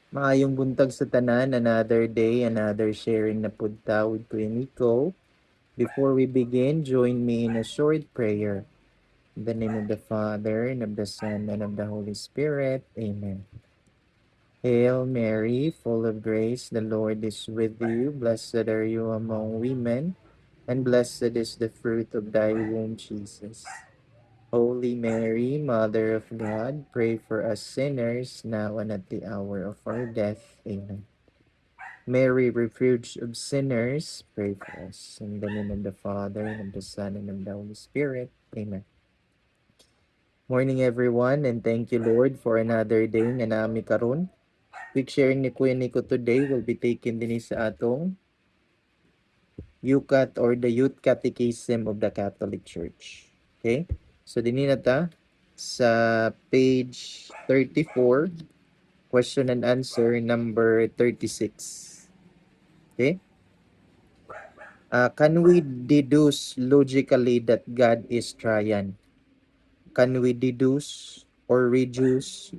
Maayong buntag sa tanan, another day, another sharing na pudta with Kuya Nico. Before we begin, join me in a short prayer. In the name of the Father, and of the Son, and of the Holy Spirit. Amen. Hail Mary, full of grace, the Lord is with you. Blessed are you among women, and blessed is the fruit of thy womb, Jesus. Holy Mary, Mother of God, pray for us sinners, now and at the hour of our death. Amen. Mary, refuge of sinners, pray for us. In the name of the Father, and of the Son, and of the Holy Spirit. Amen. Morning everyone, and thank you Lord for another day nga nami karon. Quick sharing ni Kuya Nico today will be taken din sa atong UCAT or the Youth Catechism of the Catholic Church. Okay? So din na ta sa page 34, question and answer number 36. Okay? Can we deduce logically that God is triune? Can we deduce or reduce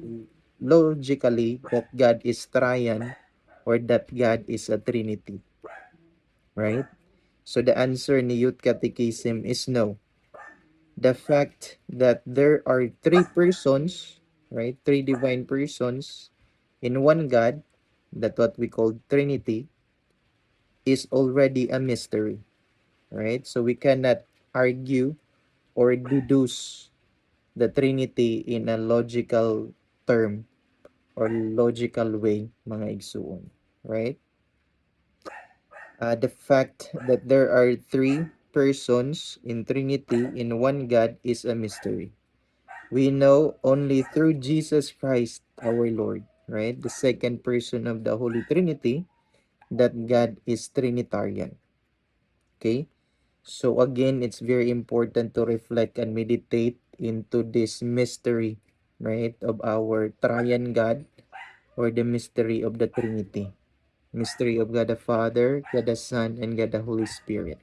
logically that God is triune or that God is a trinity? Right? So the answer ni Youth Catechism is no. The fact that there are three persons, right? Three divine persons in one God, that what we call Trinity, is already a mystery, right? So we cannot argue or deduce the Trinity in a logical term or logical way, mga igsuon. Right? The fact that there are three persons in Trinity in one God is a mystery. We know only through Jesus Christ our Lord, right? The second person of the Holy Trinity, that God is Trinitarian. Okay? So again, it's very important to reflect and meditate into this mystery, right, of our triune God or the mystery of the Trinity. Mystery of God the Father, God the Son, and God the Holy Spirit.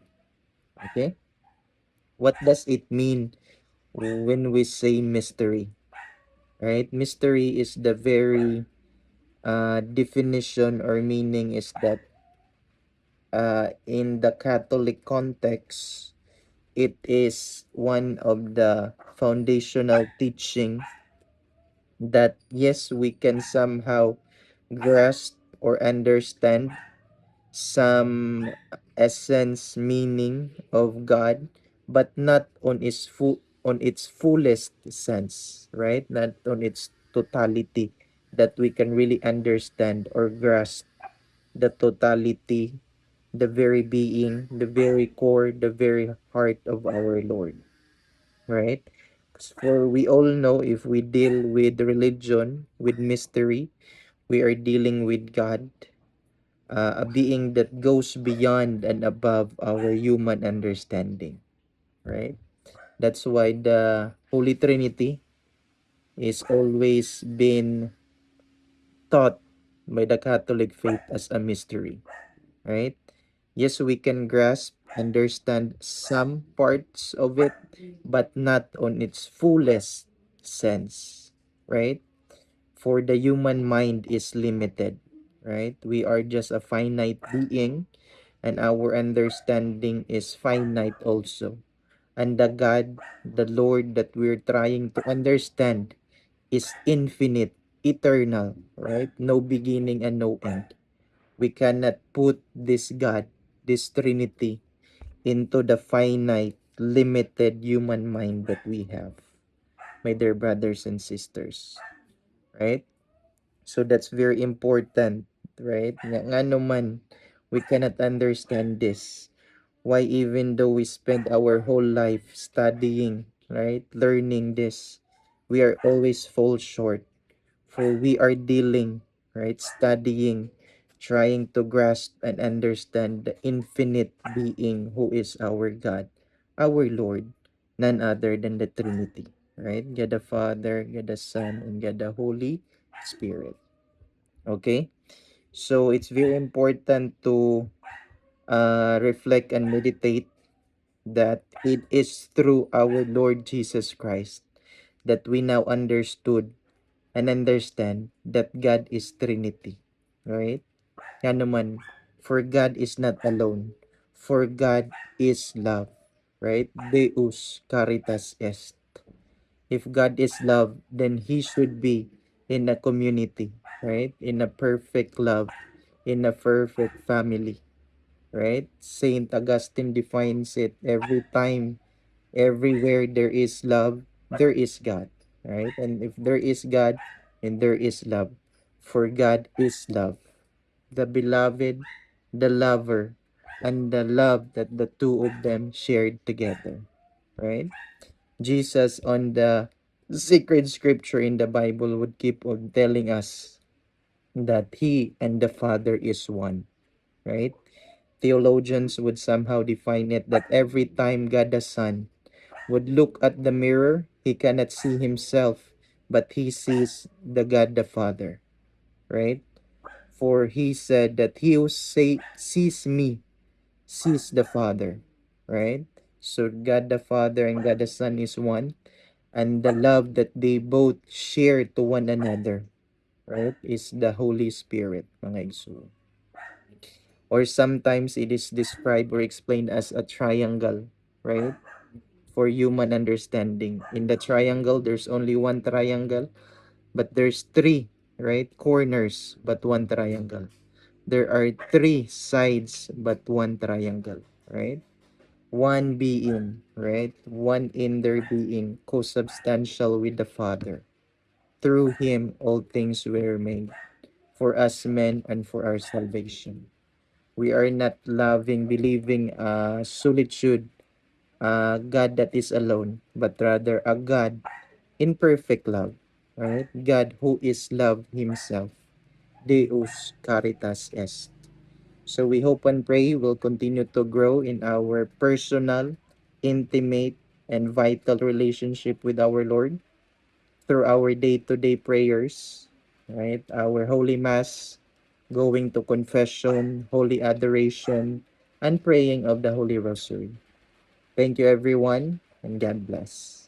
Okay? What does it mean when we say mystery? Right? Mystery is the very definition or meaning is that in the Catholic context, it is one of the foundational teaching that yes, we can somehow grasp or understand some essence meaning of God, but not on its fullest sense, right? Not on its totality, that we can really understand or grasp the totality, the very being, the very core, the very heart of our Lord, right? 'Cause for we all know, if we deal with religion, with mystery, we are dealing with God, a being that goes beyond and above our human understanding, right? That's why the Holy Trinity is always been taught by the Catholic faith as a mystery, right? Yes, we can grasp, understand some parts of it, but not on its fullest sense, right? For the human mind is limited, right? We are just a finite being, and our understanding is finite also. And the God, the Lord that we're trying to understand is infinite, eternal, right? No beginning and no end. We cannot put this God, this Trinity, into the finite, limited human mind that we have, my dear brothers and sisters, right? So that's very important, right? Nga naman, we cannot understand this. Why even though we spend our whole life studying, right, learning this, we are always fall short. For we are dealing, right, studying, trying to grasp and understand the infinite being who is our God, our Lord, none other than the Trinity, right? God the Father, God the Son, and God the Holy Spirit. Okay? So it's very important to reflect and meditate that it is through our Lord Jesus Christ that we now understood and understand that God is Trinity. Right? Yan naman, for God is not alone. For God is love. Right? Deus caritas est. If God is love, then He should be in a community, right? In a perfect love, in a perfect family, right? Saint Augustine defines it every time, everywhere there is love, there is God, right? And if there is God, and there is love, for God is love. The beloved, the lover, and the love that the two of them shared together, right? Jesus on the sacred scripture in the Bible would keep on telling us that He and the Father is one, right? Theologians would somehow define it that every time God the Son would look at the mirror, He cannot see Himself, but He sees the God the Father, right? For He said that He who sees me sees the Father, right? So God the Father and God the Son is one, and the love that they both share to one another, right, is the Holy Spirit, mga igsoon. Or sometimes it is described or explained as a triangle, right? For human understanding. In the triangle, there's only one triangle, but there's three, right, corners, but one triangle. There are three sides, but one triangle, right? One being, right? One in their being, co-substantial with the Father. Through Him, all things were made, for us men and for our salvation. We are not loving, believing solitude, God that is alone, but rather a God in perfect love, right? God who is love Himself. Deus caritas est. So we hope and pray we'll continue to grow in our personal, intimate, and vital relationship with our Lord through our day-to-day prayers, right? Our Holy Mass, going to confession, holy adoration, and praying of the Holy Rosary. Thank you, everyone, and God bless.